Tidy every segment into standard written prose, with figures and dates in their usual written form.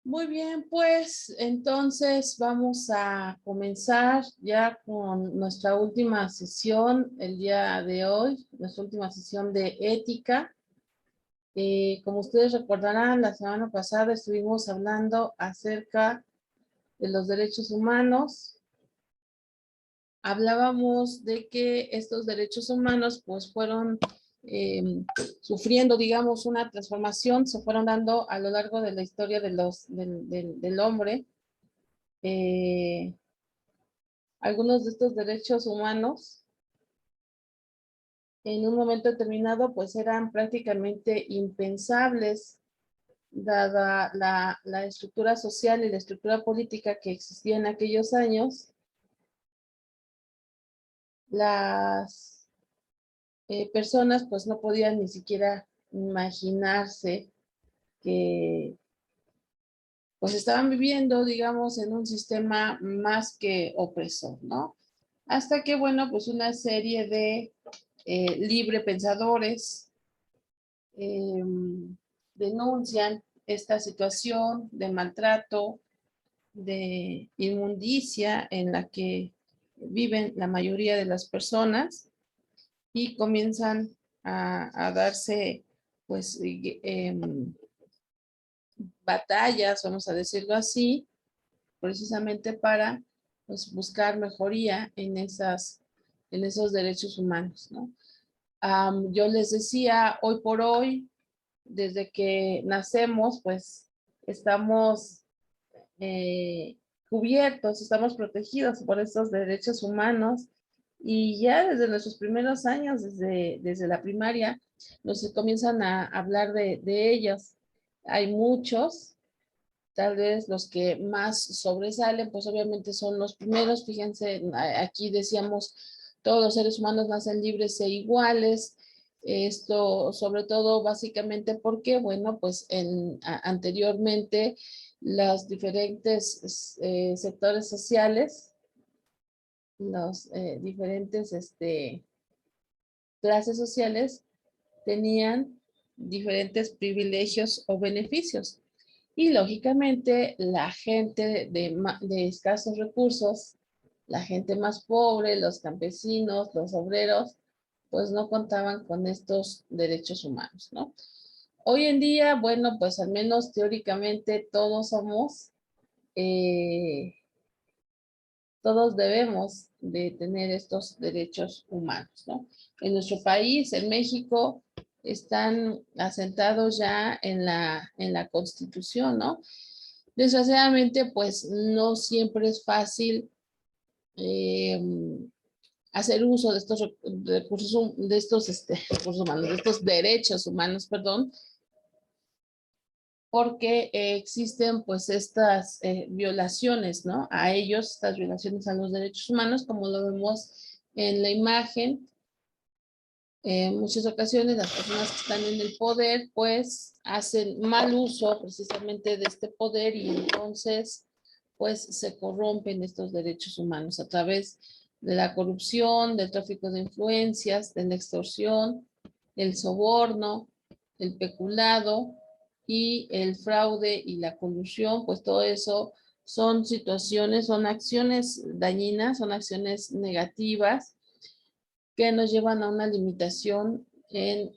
Muy bien, pues entonces vamos a comenzar ya con nuestra última sesión el día de hoy, nuestra última sesión de ética. Como ustedes recordarán, la semana pasada estuvimos hablando acerca de los derechos humanos. Hablábamos de que estos derechos humanos pues fueron sufriendo, digamos, una transformación, se fueron dando a lo largo de la historia de del hombre. Algunos de estos derechos humanos en un momento determinado pues eran prácticamente impensables dada la estructura social y la estructura política que existía en aquellos años. Las personas pues no podían ni siquiera imaginarse que pues estaban viviendo, digamos, en un sistema más que opresor, ¿no? Hasta que, bueno, pues una serie de libre pensadores denuncian esta situación de maltrato, de inmundicia en la que viven la mayoría de las personas y comienzan a darse, pues, batallas, vamos a decirlo así, precisamente para pues, buscar mejoría en esos derechos humanos, ¿no? Yo les decía, hoy por hoy, desde que nacemos, pues estamos cubiertos, estamos protegidos por estos derechos humanos y ya desde nuestros primeros años, desde la primaria, nos comienzan a hablar de ellos. Hay muchos, tal vez los que más sobresalen, pues obviamente son los primeros. Fíjense, aquí decíamos, todos los seres humanos nacen libres e iguales. Esto sobre todo básicamente porque, bueno, pues anteriormente los diferentes sectores sociales, los diferentes clases sociales tenían diferentes privilegios o beneficios. Y lógicamente la gente de escasos recursos, la gente más pobre, los campesinos, los obreros, pues no contaban con estos derechos humanos, ¿no? Hoy en día, bueno, pues al menos teóricamente eh, todos debemos de tener estos derechos humanos, ¿no? En nuestro país, en México, están asentados ya en la Constitución, ¿no? Desgraciadamente, pues no siempre es fácil eh, hacer uso de estos recursos, de estos recursos humanos, de estos derechos humanos, perdón, porque existen pues estas violaciones, ¿no? A ellos, estas violaciones a los derechos humanos, como lo vemos en la imagen. En muchas ocasiones las personas que están en el poder pues hacen mal uso precisamente de este poder y entonces pues se corrompen estos derechos humanos a través de la corrupción, del tráfico de influencias, de la extorsión, el soborno, el peculado y el fraude y la colusión. Pues todo eso son situaciones, son acciones dañinas, son acciones negativas que nos llevan a una limitación en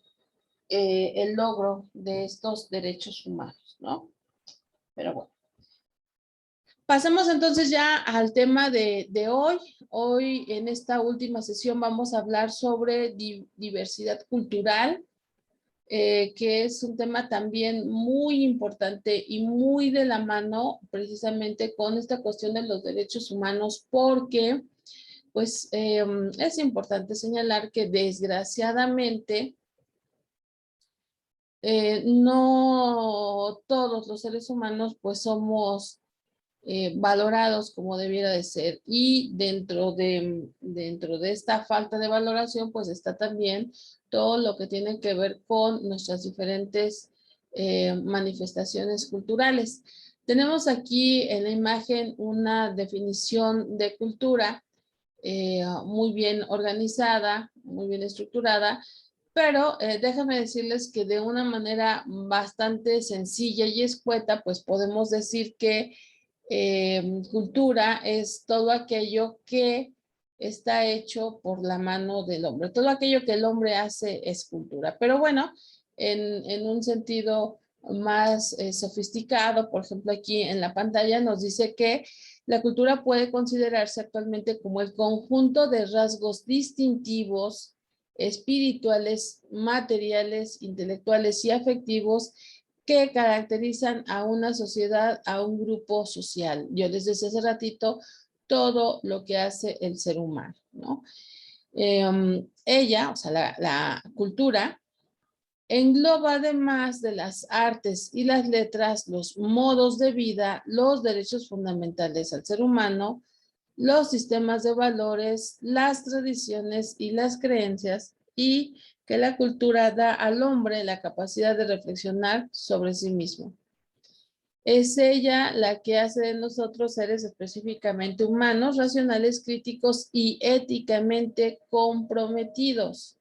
el logro de estos derechos humanos, ¿no? Pero bueno. Pasemos entonces ya al tema de hoy. Hoy en esta última sesión vamos a hablar sobre diversidad cultural, que es un tema también muy importante y muy de la mano precisamente con esta cuestión de los derechos humanos, porque pues es importante señalar que desgraciadamente no todos los seres humanos pues somos valorados como debiera de ser, y dentro de esta falta de valoración pues está también todo lo que tiene que ver con nuestras diferentes manifestaciones culturales. Tenemos aquí en la imagen una definición de cultura muy bien organizada, muy bien estructurada, Pero déjame decirles que de una manera bastante sencilla y escueta, pues podemos decir que cultura es todo aquello que está hecho por la mano del hombre. Todo aquello que el hombre hace es cultura. Pero bueno, en un sentido más sofisticado, por ejemplo, aquí en la pantalla nos dice que la cultura puede considerarse actualmente como el conjunto de rasgos distintivos, espirituales, materiales, intelectuales y afectivos que caracterizan a una sociedad, a un grupo social. Yo les decía hace ratito todo lo que hace el ser humano, ¿no? Ella, o sea, la cultura, engloba además de las artes y las letras, los modos de vida, los derechos fundamentales al ser humano, los sistemas de valores, las tradiciones y las creencias, y que la cultura da al hombre la capacidad de reflexionar sobre sí mismo. Es ella la que hace de nosotros seres específicamente humanos, racionales, críticos y éticamente comprometidos.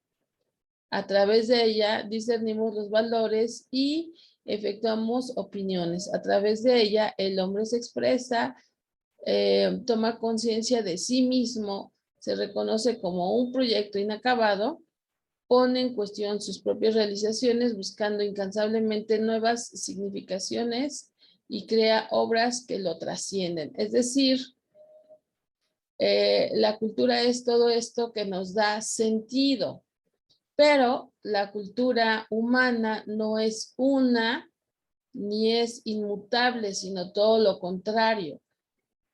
A través de ella discernimos los valores y efectuamos opiniones. A través de ella el hombre se expresa, toma conciencia de sí mismo, se reconoce como un proyecto inacabado, pone en cuestión sus propias realizaciones buscando incansablemente nuevas significaciones y crea obras que lo trascienden. Es decir, la cultura es todo esto que nos da sentido, pero la cultura humana no es una ni es inmutable, sino todo lo contrario.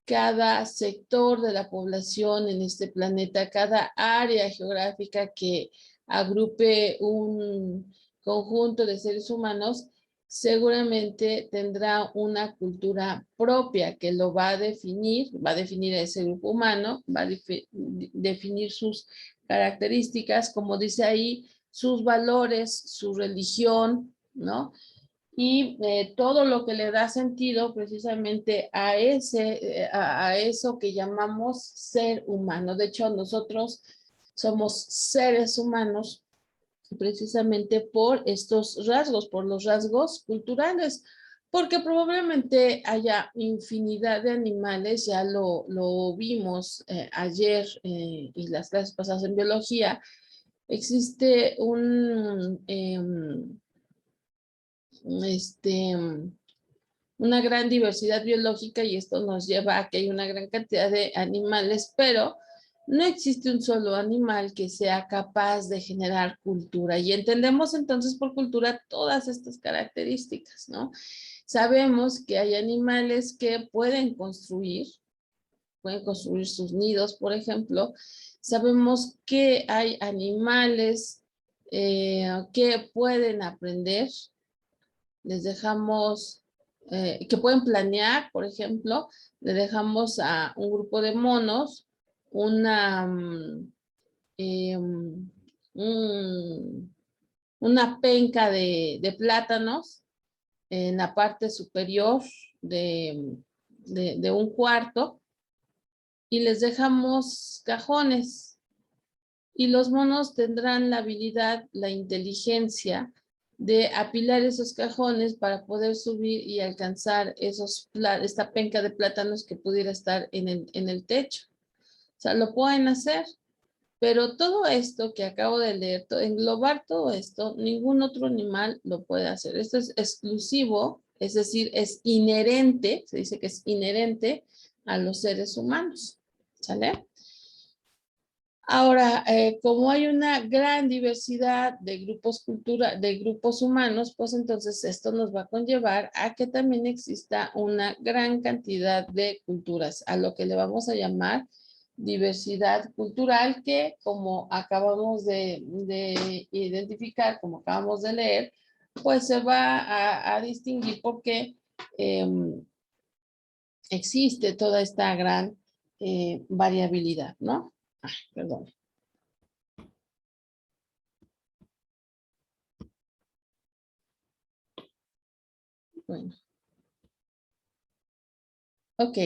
Cada sector de la población en este planeta, cada área geográfica que agrupe un conjunto de seres humanos, seguramente tendrá una cultura propia que lo va a definir a ese grupo humano, va a definir sus características, como dice ahí, sus valores, su religión, ¿no? Y todo lo que le da sentido precisamente a eso que llamamos ser humano. De hecho, nosotros somos seres humanos precisamente por estos rasgos, por los rasgos culturales, porque probablemente haya infinidad de animales, ya lo vimos ayer y las clases pasadas en biología. Existe este, una gran diversidad biológica y esto nos lleva a que hay una gran cantidad de animales, pero no existe un solo animal que sea capaz de generar cultura. Y entendemos entonces por cultura todas estas características, ¿no? Sabemos que hay animales que pueden construir sus nidos, por ejemplo. Sabemos que hay animales que pueden aprender. Les dejamos, que pueden planear, por ejemplo, le dejamos a un grupo de monos una, un, una penca de plátanos en la parte superior de un cuarto y les dejamos cajones y los monos tendrán la habilidad, la inteligencia de apilar esos cajones para poder subir y alcanzar esta penca de plátanos que pudiera estar en el techo. O sea, lo pueden hacer, pero todo esto que acabo de leer, englobar todo esto, ningún otro animal lo puede hacer. Esto es exclusivo, es decir, es inherente, se dice que es inherente a los seres humanos. ¿Sale? Ahora, como hay una gran diversidad de de grupos humanos, pues entonces esto nos va a conllevar a que también exista una gran cantidad de culturas, a lo que le vamos a llamar diversidad cultural, que como acabamos de identificar, como acabamos de leer, pues se va a distinguir porque existe toda esta gran variabilidad, ¿no? Perdón. Bueno, ok.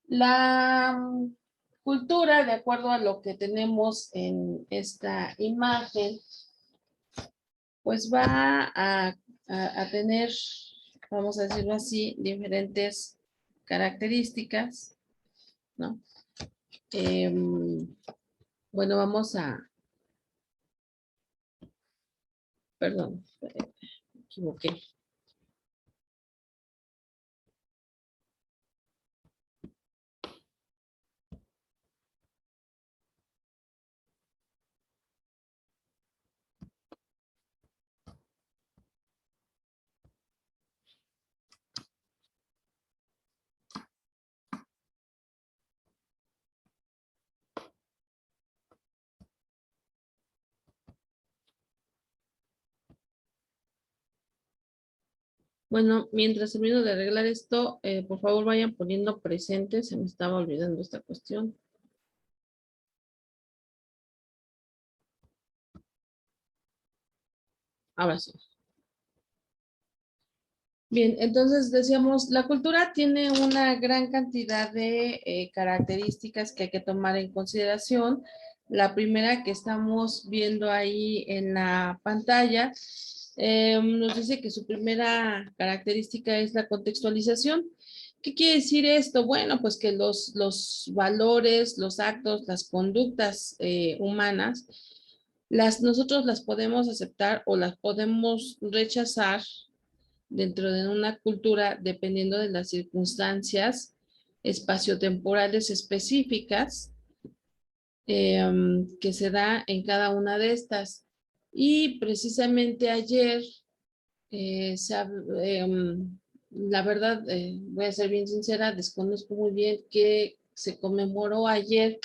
La cultura, de acuerdo a lo que tenemos en esta imagen, pues va a tener, vamos a decirlo así, diferentes características, ¿no? Bueno, vamos a, perdón, me equivoqué. Bueno, mientras termino de arreglar esto, por favor vayan poniendo presentes, se me estaba olvidando esta cuestión. Ahora sí. Bien, entonces decíamos, la cultura tiene una gran cantidad de características que hay que tomar en consideración. La primera que estamos viendo ahí en la pantalla nos dice que su primera característica es la contextualización. ¿Qué quiere decir esto? Bueno, pues que los valores, los actos, las conductas humanas, nosotros las podemos aceptar o las podemos rechazar dentro de una cultura dependiendo de las circunstancias espaciotemporales específicas que se da en cada una de estas. Y precisamente ayer, la verdad, voy a ser bien sincera, desconozco muy bien qué se conmemoró ayer,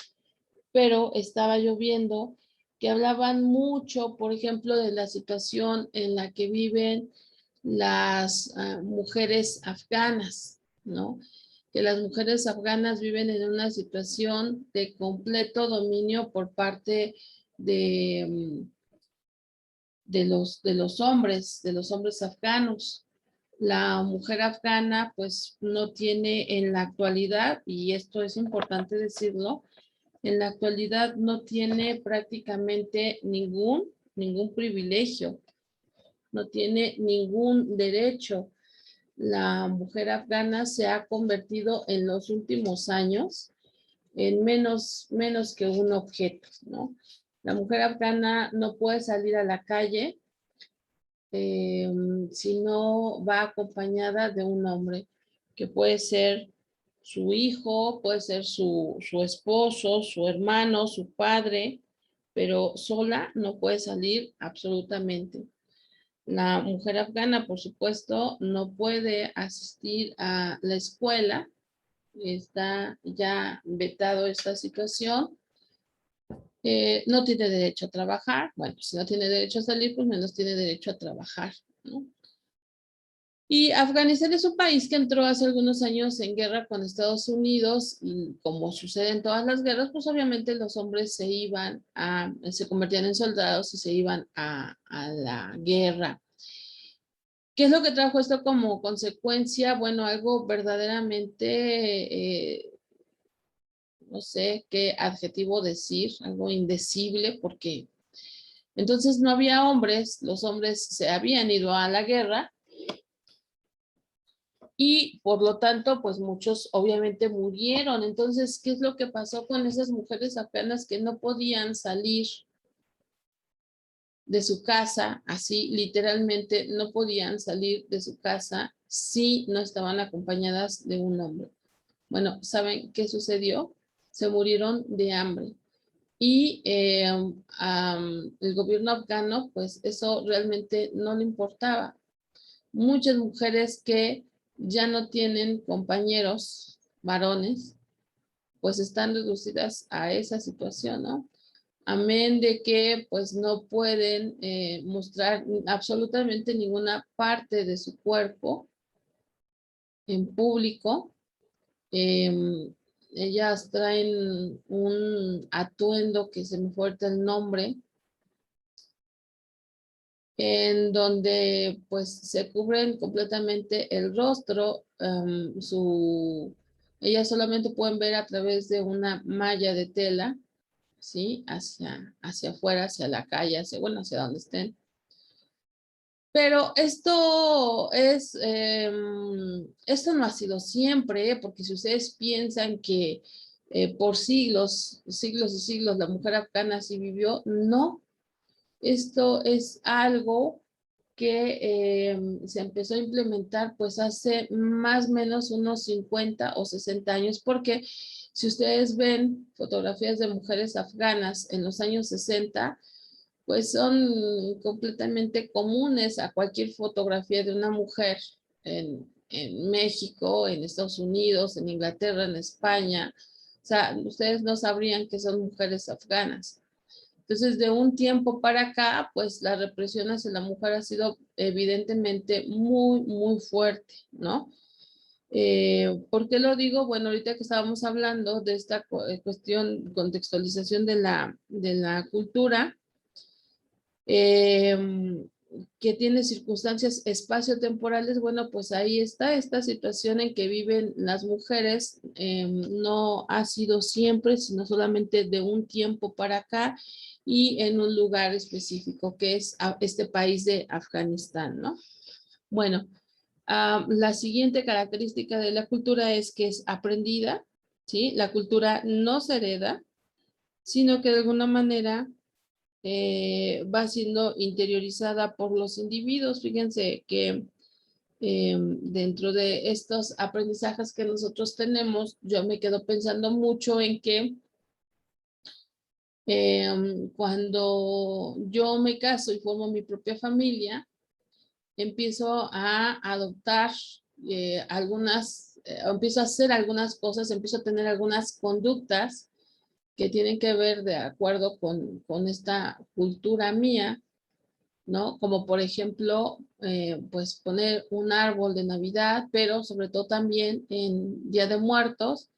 pero estaba lloviendo, que hablaban mucho, por ejemplo, de la situación en la que viven las mujeres afganas, ¿no? Que las mujeres afganas viven en una situación de completo dominio por parte de, de los hombres afganos. La mujer afgana pues no tiene en la actualidad, y esto es importante decirlo, en la actualidad no tiene prácticamente ningún privilegio, no tiene ningún derecho. La mujer afgana se ha convertido en los últimos años en menos que un objeto, ¿no? La mujer afgana no puede salir a la calle si no va acompañada de un hombre, que puede ser su hijo, puede ser su esposo, su hermano, su padre, pero sola no puede salir absolutamente. La mujer afgana, por supuesto, no puede asistir a la escuela, está ya vetado esta situación. No tiene derecho a trabajar. Bueno, si no tiene derecho a salir, pues menos tiene derecho a trabajar, ¿no? Y Afganistán es un país que entró hace algunos años en guerra con Estados Unidos, y como sucede en todas las guerras, pues obviamente los hombres se convertían en soldados y se iban a la guerra. ¿Qué es lo que trajo esto como consecuencia? Bueno, algo verdaderamente, no sé qué adjetivo decir, algo indecible, porque entonces no había hombres, los hombres se habían ido a la guerra y por lo tanto, pues muchos obviamente murieron. Entonces, ¿qué es lo que pasó con esas mujeres apenas que no podían salir de su casa? Así, literalmente, no podían salir de su casa si no estaban acompañadas de un hombre. Bueno, ¿saben qué sucedió? Se murieron de hambre. Y el gobierno afgano, pues eso realmente no le importaba. Muchas mujeres que ya no tienen compañeros varones, pues están reducidas a esa situación, ¿no? Amén de que pues no pueden mostrar absolutamente ninguna parte de su cuerpo en público. Ellas traen un atuendo que se me fue el nombre, en donde pues se cubren completamente el rostro, Ellas solamente pueden ver a través de una malla de tela, ¿sí? Hacia afuera, hacia la calle, hacia donde estén. Pero esto no ha sido siempre, ¿eh? Porque si ustedes piensan que por siglos, siglos y siglos la mujer afgana así vivió, no. Esto es algo que se empezó a implementar pues hace más o menos unos 50 o 60 años, porque si ustedes ven fotografías de mujeres afganas en los años 60, pues son completamente comunes a cualquier fotografía de una mujer en México, en Estados Unidos, en Inglaterra, en España. O sea, ustedes no sabrían que son mujeres afganas. Entonces, de un tiempo para acá, pues la represión hacia la mujer ha sido evidentemente muy, muy fuerte, ¿no? ¿Por qué lo digo? Bueno, ahorita que estábamos hablando de esta cuestión, contextualización de la cultura, eh, que tiene circunstancias espaciotemporales, bueno, pues ahí está esta situación en que viven las mujeres, no ha sido siempre, sino solamente de un tiempo para acá y en un lugar específico que es este país de Afganistán, ¿no? Bueno, la siguiente característica de la cultura es que es aprendida, ¿sí? La cultura no se hereda, sino que de alguna manera va siendo interiorizada por los individuos. Fíjense que dentro de estos aprendizajes que nosotros tenemos, yo me quedo pensando mucho en que cuando yo me caso y formo mi propia familia, empiezo a adoptar empiezo a hacer algunas cosas, empiezo a tener algunas conductas que tienen que ver de acuerdo con esta cultura mía, ¿no? Como por ejemplo, pues poner un árbol de Navidad, pero sobre todo también en Día de Muertos,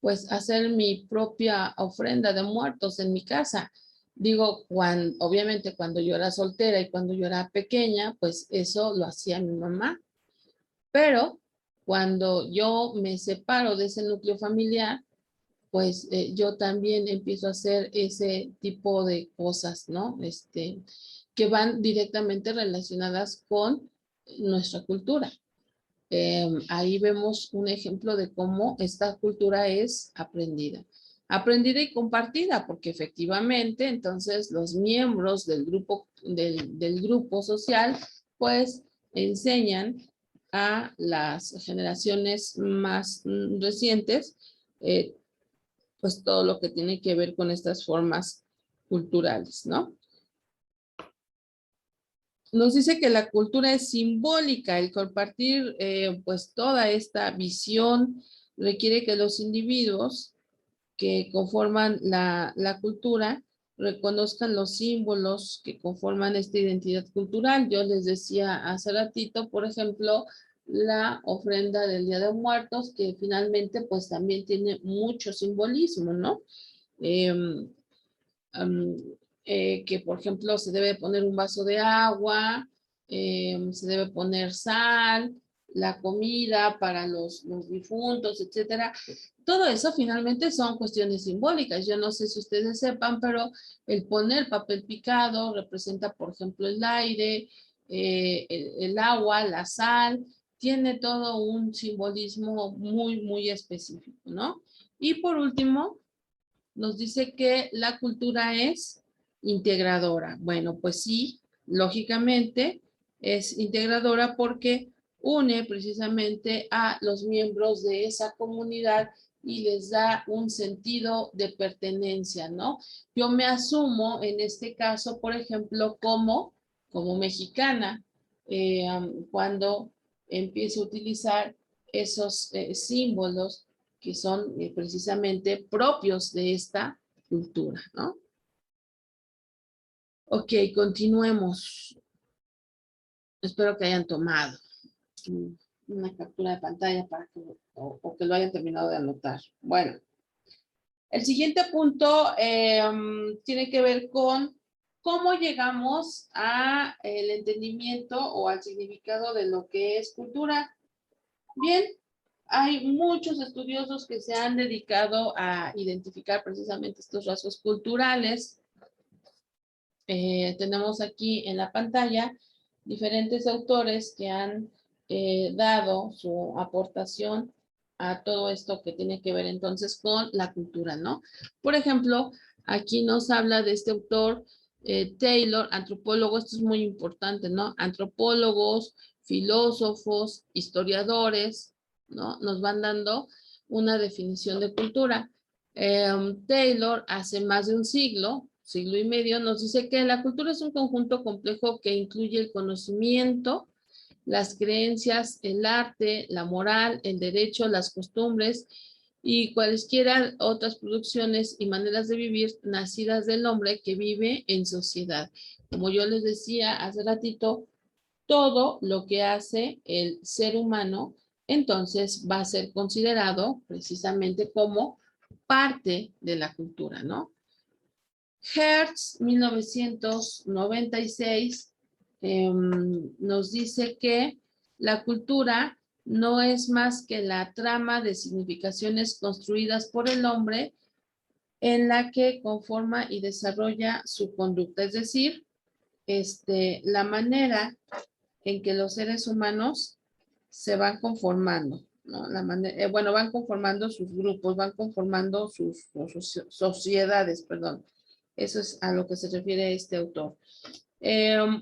pues hacer mi propia ofrenda de muertos en mi casa. Digo, obviamente cuando yo era soltera y cuando yo era pequeña, pues eso lo hacía mi mamá, pero cuando yo me separo de ese núcleo familiar, pues yo también empiezo a hacer ese tipo de cosas, ¿no? Que van directamente relacionadas con nuestra cultura. Ahí vemos un ejemplo de cómo esta cultura es aprendida. Aprendida y compartida, porque efectivamente entonces los miembros del grupo social, pues enseñan a las generaciones más recientes, pues todo lo que tiene que ver con estas formas culturales, ¿no? Nos dice que la cultura es simbólica, el compartir pues toda esta visión requiere que los individuos que conforman la cultura reconozcan los símbolos que conforman esta identidad cultural. Yo les decía hace ratito, por ejemplo, la ofrenda del Día de Muertos, que finalmente pues también tiene mucho simbolismo, ¿no? Um, um, que por ejemplo se debe poner un vaso de agua, se debe poner sal, la comida para los difuntos, etcétera. Todo eso finalmente son cuestiones simbólicas. Yo no sé si ustedes sepan, pero el poner papel picado representa, por ejemplo, el aire, el agua, la sal, tiene todo un simbolismo muy, muy específico, ¿no? Y por último, nos dice que la cultura es integradora. Bueno, pues sí, lógicamente es integradora porque une precisamente a los miembros de esa comunidad y les da un sentido de pertenencia, ¿no? Yo me asumo en este caso, por ejemplo, como mexicana, cuando empiezo a utilizar esos símbolos que son precisamente propios de esta cultura, ¿no? Ok, continuemos. Espero que hayan tomado una captura de pantalla para o que lo hayan terminado de anotar. Bueno, el siguiente punto tiene que ver con cómo llegamos a el entendimiento o al significado de lo que es cultura. Bien, hay muchos estudiosos que se han dedicado a identificar precisamente estos rasgos culturales. Tenemos aquí en la pantalla diferentes autores que han dado su aportación a todo esto que tiene que ver entonces con la cultura, ¿no? Por ejemplo, aquí nos habla de este autor Taylor, antropólogo, esto es muy importante, ¿no? Antropólogos, filósofos, historiadores, ¿no? Nos van dando una definición de cultura. Taylor, hace más de un siglo y medio, nos dice que la cultura es un conjunto complejo que incluye el conocimiento, las creencias, el arte, la moral, el derecho, las costumbres y cualesquiera otras producciones y maneras de vivir nacidas del hombre que vive en sociedad. Como yo les decía hace ratito, todo lo que hace el ser humano, entonces va a ser considerado precisamente como parte de la cultura, ¿no? Hertz, 1996, nos dice que la cultura no es más que la trama de significaciones construidas por el hombre en la que conforma y desarrolla su conducta, es decir, la manera en que los seres humanos se van conformando, ¿no? Bueno, van conformando sus grupos, van conformando sus sociedades, perdón. Eso es a lo que se refiere este autor.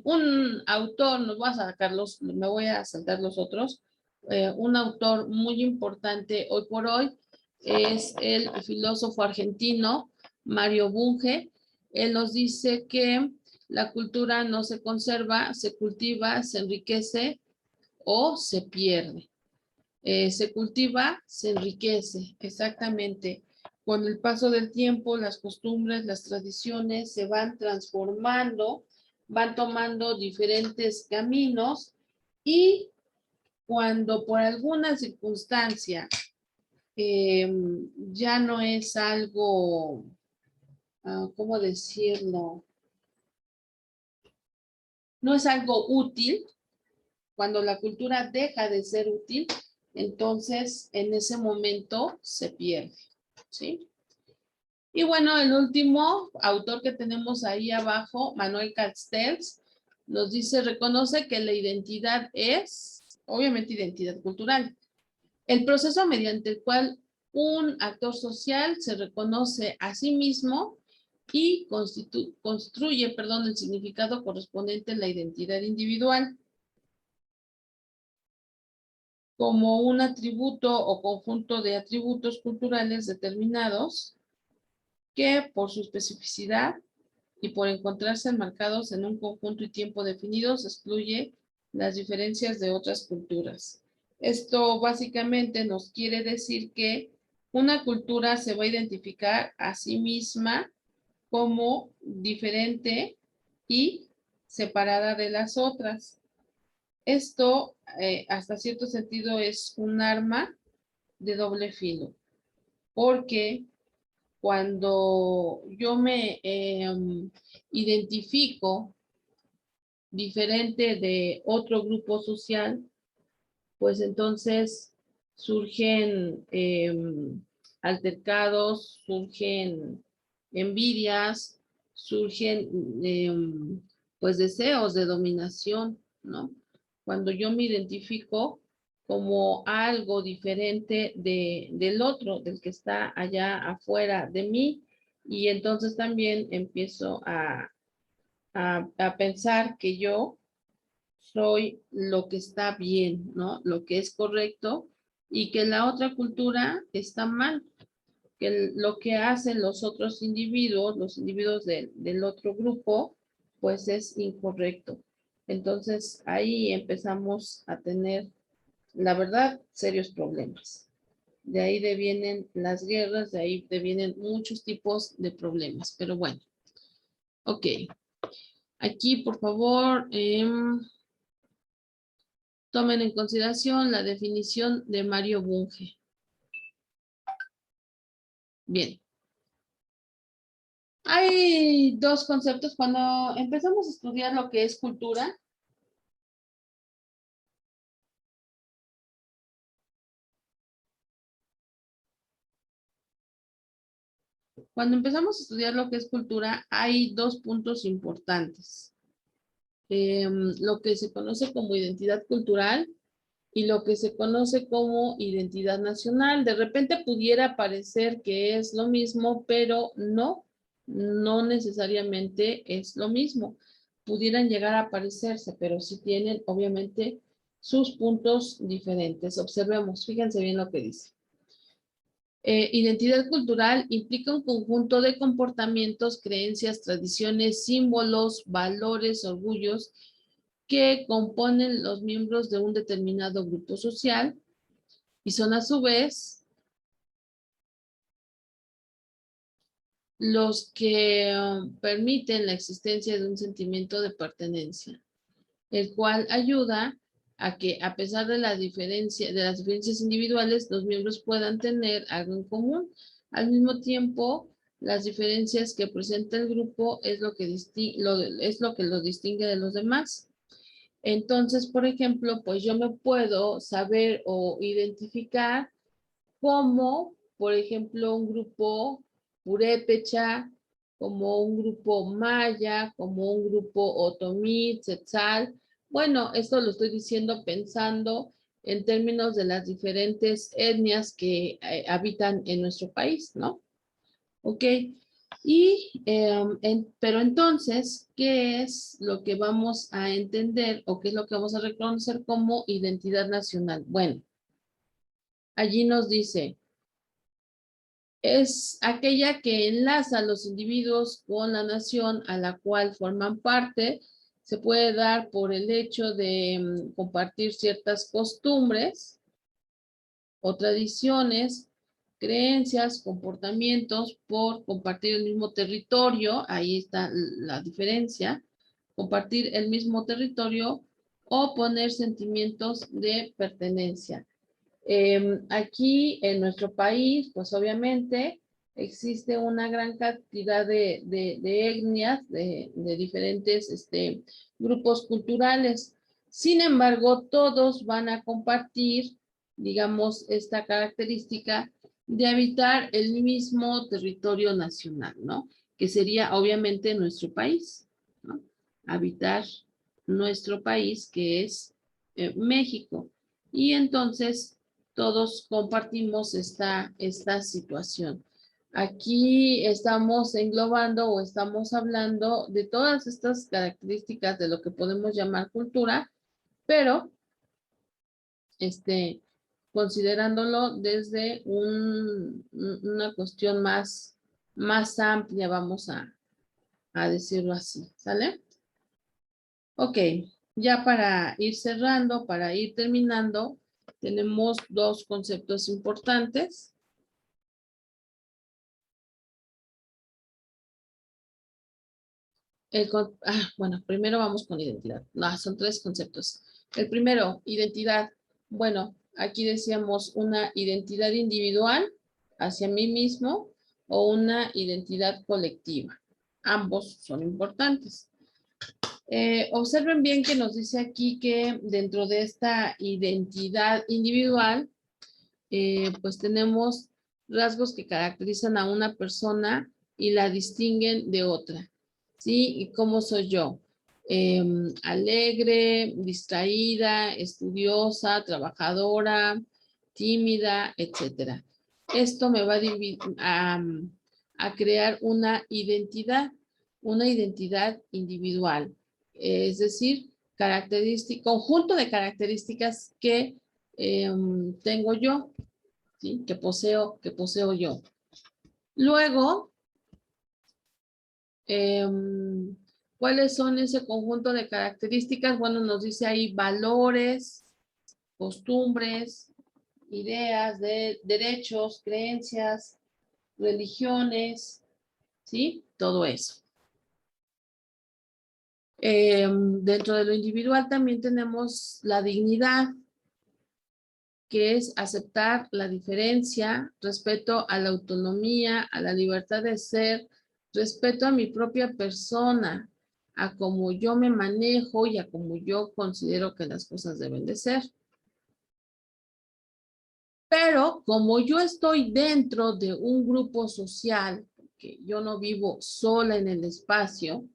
Un autor, nos voy a sacarlos, me voy a saltar los otros. Un autor muy importante hoy por hoy es el filósofo argentino Mario Bunge. Él nos dice que la cultura no se conserva, se cultiva, se enriquece o se pierde. Se cultiva, se enriquece, exactamente. Con el paso del tiempo, las costumbres, las tradiciones se van transformando, van tomando diferentes caminos y cuando por alguna circunstancia ya no es algo, ¿cómo decirlo? No es algo útil, cuando la cultura deja de ser útil, entonces en ese momento se pierde, ¿sí? Y bueno, el último autor que tenemos ahí abajo, Manuel Castells, nos dice, reconoce que la identidad es, obviamente, identidad cultural. El proceso mediante el cual un actor social se reconoce a sí mismo y construye, el significado correspondiente a la identidad individual como un atributo o conjunto de atributos culturales determinados que por su especificidad y por encontrarse enmarcados en un conjunto y tiempo definidos excluye las diferencias de otras culturas. Esto básicamente nos quiere decir que una cultura se va a identificar a sí misma como diferente y separada de las otras. Esto, hasta cierto sentido, es un arma de doble filo, porque cuando yo me identifico diferente de otro grupo social, pues entonces surgen altercados, surgen envidias, surgen pues deseos de dominación, ¿no? Cuando yo me identifico como algo diferente del otro, del que está allá afuera de mí, y entonces también empiezo a pensar que yo soy lo que está bien, ¿no? Lo que es correcto y que la otra cultura está mal, que lo que hacen los otros individuos, los individuos del otro grupo, pues es incorrecto. Entonces ahí empezamos a tener, la verdad, serios problemas. De ahí devienen las guerras, de ahí devienen muchos tipos de problemas. Pero bueno, ok. Aquí, por favor, tomen en consideración la definición de Mario Bunge. Bien. Hay dos conceptos. Cuando empezamos a estudiar lo que es cultura, Cuando empezamos a estudiar lo que es cultura, hay dos puntos importantes. Lo que se conoce como identidad cultural y lo que se conoce como identidad nacional. De repente pudiera parecer que es lo mismo, pero no, no necesariamente es lo mismo. Pudieran llegar a parecerse, pero sí tienen obviamente sus puntos diferentes. Observemos, fíjense bien lo que dice. Identidad cultural implica un conjunto de comportamientos, creencias, tradiciones, símbolos, valores, orgullos que componen los miembros de un determinado grupo social y son a su vez los que permiten la existencia de un sentimiento de pertenencia, el cual ayuda a que a pesar de las diferencias individuales, los miembros puedan tener algo en común. Al mismo tiempo, las diferencias que presenta el grupo es lo que lo distingue de los demás. Entonces, por ejemplo, pues yo me puedo saber o identificar como, por ejemplo, un grupo purépecha, como un grupo maya, como un grupo otomí, tzetzal. Bueno, esto lo estoy diciendo pensando en términos de las diferentes etnias que habitan en nuestro país, ¿no? Ok. Pero entonces, ¿qué es lo que vamos a entender o qué es lo que vamos a reconocer como identidad nacional? Bueno, allí nos dice, es aquella que enlaza a los individuos con la nación a la cual forman parte. Se puede dar por el hecho de compartir ciertas costumbres o tradiciones, creencias, comportamientos por compartir el mismo territorio. Ahí está la diferencia. Compartir el mismo territorio o poner sentimientos de pertenencia. Aquí en nuestro país, pues obviamente existe una gran cantidad de etnias, de diferentes grupos culturales. Sin embargo, todos van a compartir, digamos, esta característica de habitar el mismo territorio nacional, ¿no? Que sería obviamente nuestro país, ¿no? Habitar nuestro país, que es México. Y entonces todos compartimos esta situación. Aquí estamos englobando o estamos hablando de todas estas características de lo que podemos llamar cultura, pero considerándolo desde una cuestión más amplia, vamos a decirlo así, ¿sale? Ok, ya para ir cerrando, para ir terminando, tenemos dos conceptos importantes. Bueno, primero vamos con identidad. No, son tres conceptos. El primero, identidad. Bueno, aquí decíamos una identidad individual hacia mí mismo o una identidad colectiva. Ambos son importantes. Observen bien que nos dice aquí que dentro de esta identidad individual, pues tenemos rasgos que caracterizan a una persona y la distinguen de otra. ¿Sí? ¿Y cómo soy yo? Alegre, distraída, estudiosa, trabajadora, tímida, etcétera. Esto me va a crear una identidad individual. Es decir, conjunto de características que tengo yo, ¿sí? que poseo yo. Luego, ¿cuáles son ese conjunto de características? Bueno, nos dice ahí valores, costumbres, ideas, derechos, creencias, religiones, ¿sí? Todo eso. Dentro de lo individual también tenemos la dignidad, que es aceptar la diferencia, respeto a la autonomía, a la libertad de ser, respeto a mi propia persona, a cómo yo me manejo y a cómo yo considero que las cosas deben de ser. Pero como yo estoy dentro de un grupo social, que yo no vivo sola en el espacio,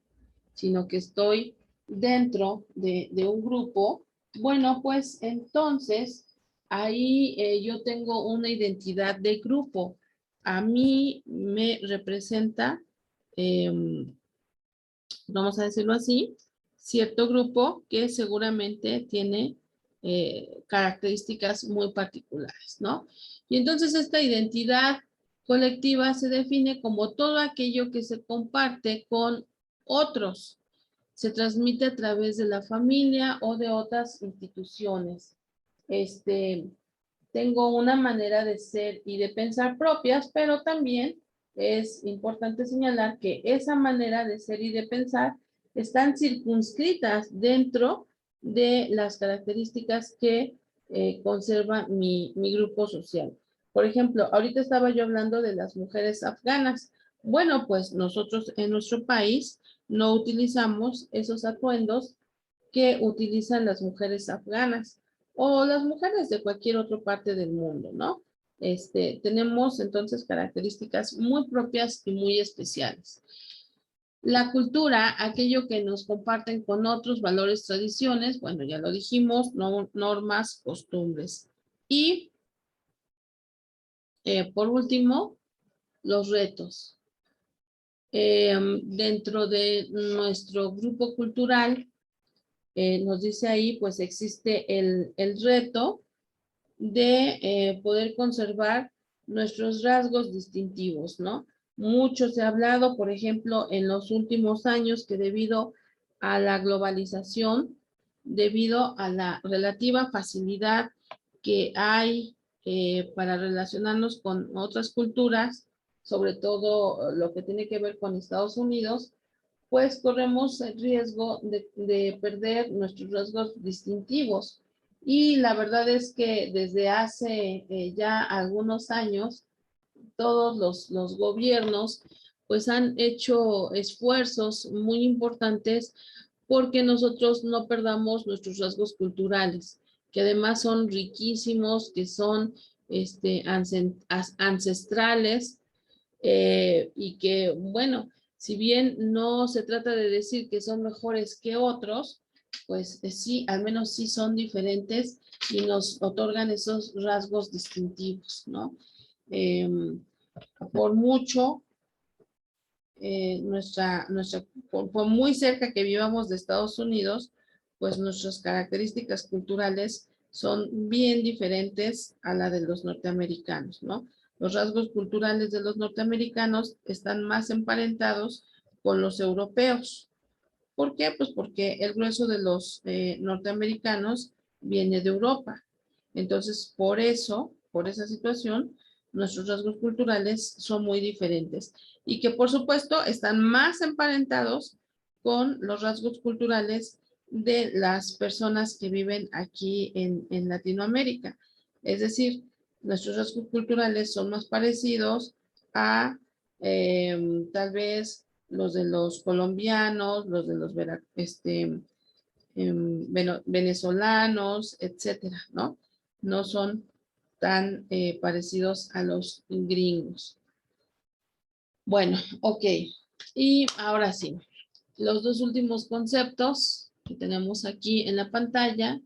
sino que estoy dentro de un grupo, bueno, pues entonces ahí yo tengo una identidad de grupo. A mí me representa, vamos a decirlo así, cierto grupo que seguramente tiene características muy particulares, ¿no? Y entonces esta identidad colectiva se define como todo aquello que se comparte con otros. Se transmite a través de la familia o de otras instituciones. Tengo una manera de ser y de pensar propias, pero también es importante señalar que esa manera de ser y de pensar están circunscritas dentro de las características que conserva mi grupo social. Por ejemplo, ahorita estaba yo hablando de las mujeres afganas. Bueno, pues nosotros en nuestro país no utilizamos esos atuendos que utilizan las mujeres afganas o las mujeres de cualquier otra parte del mundo, ¿no? Tenemos entonces características muy propias y muy especiales. La cultura, aquello que nos comparten con otros valores, tradiciones, bueno, ya lo dijimos, normas, costumbres. Y por último, los retos. Dentro de nuestro grupo cultural, nos dice ahí, pues existe el reto de poder conservar nuestros rasgos distintivos, ¿no? Mucho se ha hablado, por ejemplo, en los últimos años que debido a la globalización, debido a la relativa facilidad que hay para relacionarnos con otras culturas, sobre todo lo que tiene que ver con Estados Unidos, pues corremos el riesgo de perder nuestros rasgos distintivos. Y la verdad es que desde hace ya algunos años, todos los gobiernos pues han hecho esfuerzos muy importantes porque nosotros no perdamos nuestros rasgos culturales, que además son riquísimos, que son ancestrales, y que, bueno, si bien no se trata de decir que son mejores que otros, pues sí, al menos sí son diferentes y nos otorgan esos rasgos distintivos, ¿no? Eh, por mucho, por muy cerca que vivamos de Estados Unidos, pues nuestras características culturales son bien diferentes a la de los norteamericanos, ¿no? Los rasgos culturales de los norteamericanos están más emparentados con los europeos. ¿Por qué? Pues porque el grueso de los norteamericanos viene de Europa. Entonces, por eso, por esa situación, nuestros rasgos culturales son muy diferentes y que por supuesto están más emparentados con los rasgos culturales de las personas que viven aquí en Latinoamérica. Es decir, nuestros rasgos culturales son más parecidos a tal vez los de los colombianos, los de los venezolanos, etcétera, ¿no? No son tan parecidos a los gringos. Bueno, ok. Y ahora sí, los dos últimos conceptos que tenemos aquí en la pantalla.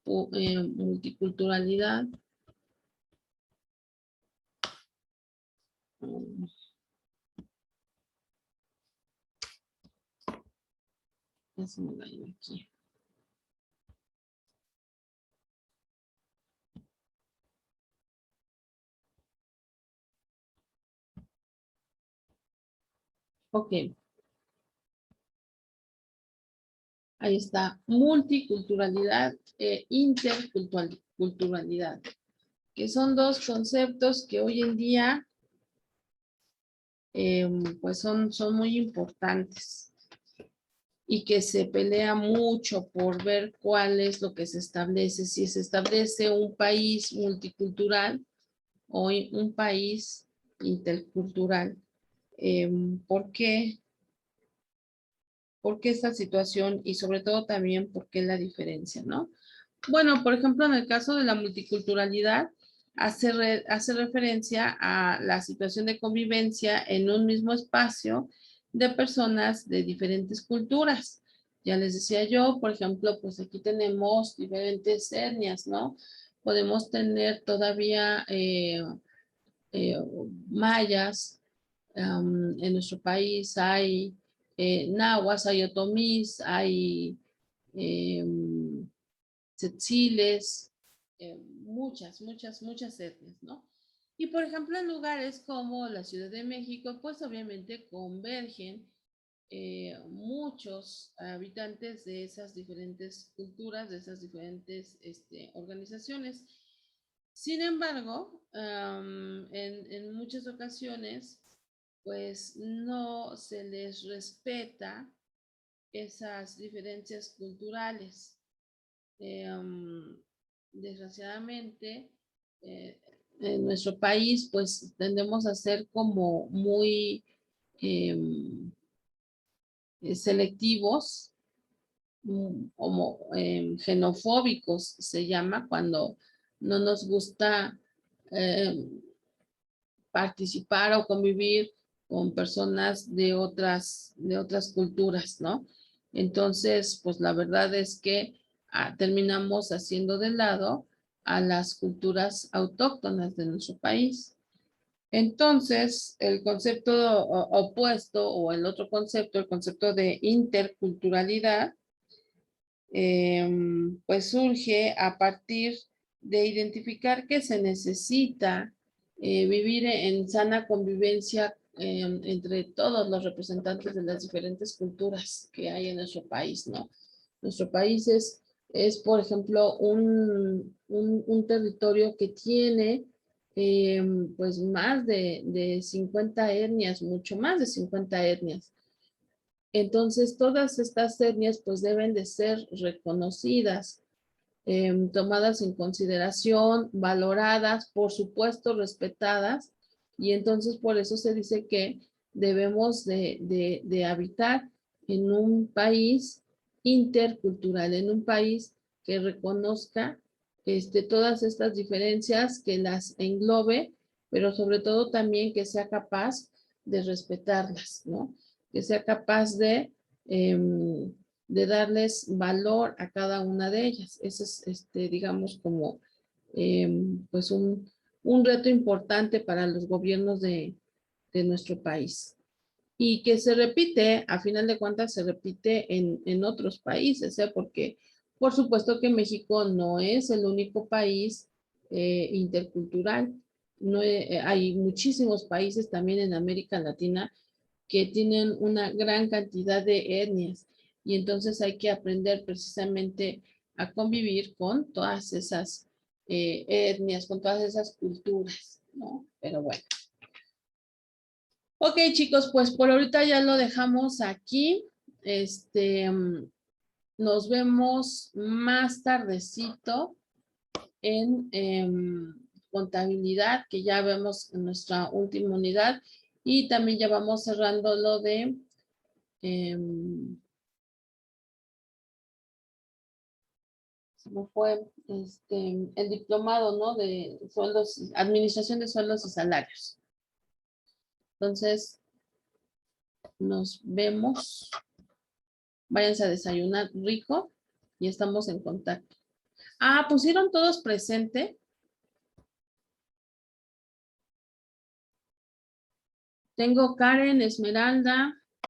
Multiculturalidad. Ya se me va a ir aquí. Ok. Ahí está, multiculturalidad e interculturalidad, que son dos conceptos que hoy en día pues son muy importantes y que se pelea mucho por ver cuál es lo que se establece, si se establece un país multicultural o un país intercultural. ¿Por qué? ¿Por qué esta situación? Y sobre todo también, ¿por qué la diferencia, no? Bueno, por ejemplo, en el caso de la multiculturalidad, hace referencia a la situación de convivencia en un mismo espacio de personas de diferentes culturas. Ya les decía yo, por ejemplo, pues aquí tenemos diferentes etnias, ¿no? Podemos tener todavía eh, mayas, en nuestro país hay nahuas, hay otomís, hay tzetziles, muchas etnias, ¿no? Y por ejemplo, en lugares como la Ciudad de México, pues obviamente convergen muchos habitantes de esas diferentes culturas, de esas diferentes organizaciones. Sin embargo, en muchas ocasiones, pues no se les respeta esas diferencias culturales. Desgraciadamente, eh, en nuestro país, pues tendemos a ser como muy selectivos, como xenofóbicos se llama, cuando no nos gusta participar o convivir con personas de otras culturas, ¿no? Entonces, pues la verdad es que terminamos haciendo de lado a las culturas autóctonas de nuestro país. Entonces, el concepto opuesto o el otro concepto, el concepto de interculturalidad, pues surge a partir de identificar que se necesita vivir en sana convivencia entre todos los representantes de las diferentes culturas que hay en nuestro país, ¿no? Nuestro país es por ejemplo, un territorio que tiene pues más de 50 etnias, mucho más de 50 etnias. Entonces, todas estas etnias pues deben de ser reconocidas, tomadas en consideración, valoradas, por supuesto respetadas, y entonces por eso se dice que debemos de habitar en un país intercultural, en un país que reconozca todas estas diferencias, que las englobe, pero sobre todo también que sea capaz de respetarlas, ¿no? Que sea capaz de darles valor a cada una de ellas. Ese es, digamos, como pues un reto importante para los gobiernos de nuestro país. Y que se repite, a final de cuentas, se repite en otros países, ¿eh? Porque por supuesto que México no es el único país intercultural. No, hay muchísimos países también en América Latina que tienen una gran cantidad de etnias y entonces hay que aprender precisamente a convivir con todas esas etnias, con todas esas culturas, ¿no? Pero bueno. Ok, chicos, pues por ahorita ya lo dejamos aquí. Nos vemos más tardecito en contabilidad, que ya vemos en nuestra última unidad, y también ya vamos cerrando lo de fue el diplomado, ¿no? De sueldos, administración de sueldos y salarios. Entonces, nos vemos. Váyanse a desayunar rico y estamos en contacto. Ah, ¿pusieron todos presente? Tengo Karen, Esmeralda,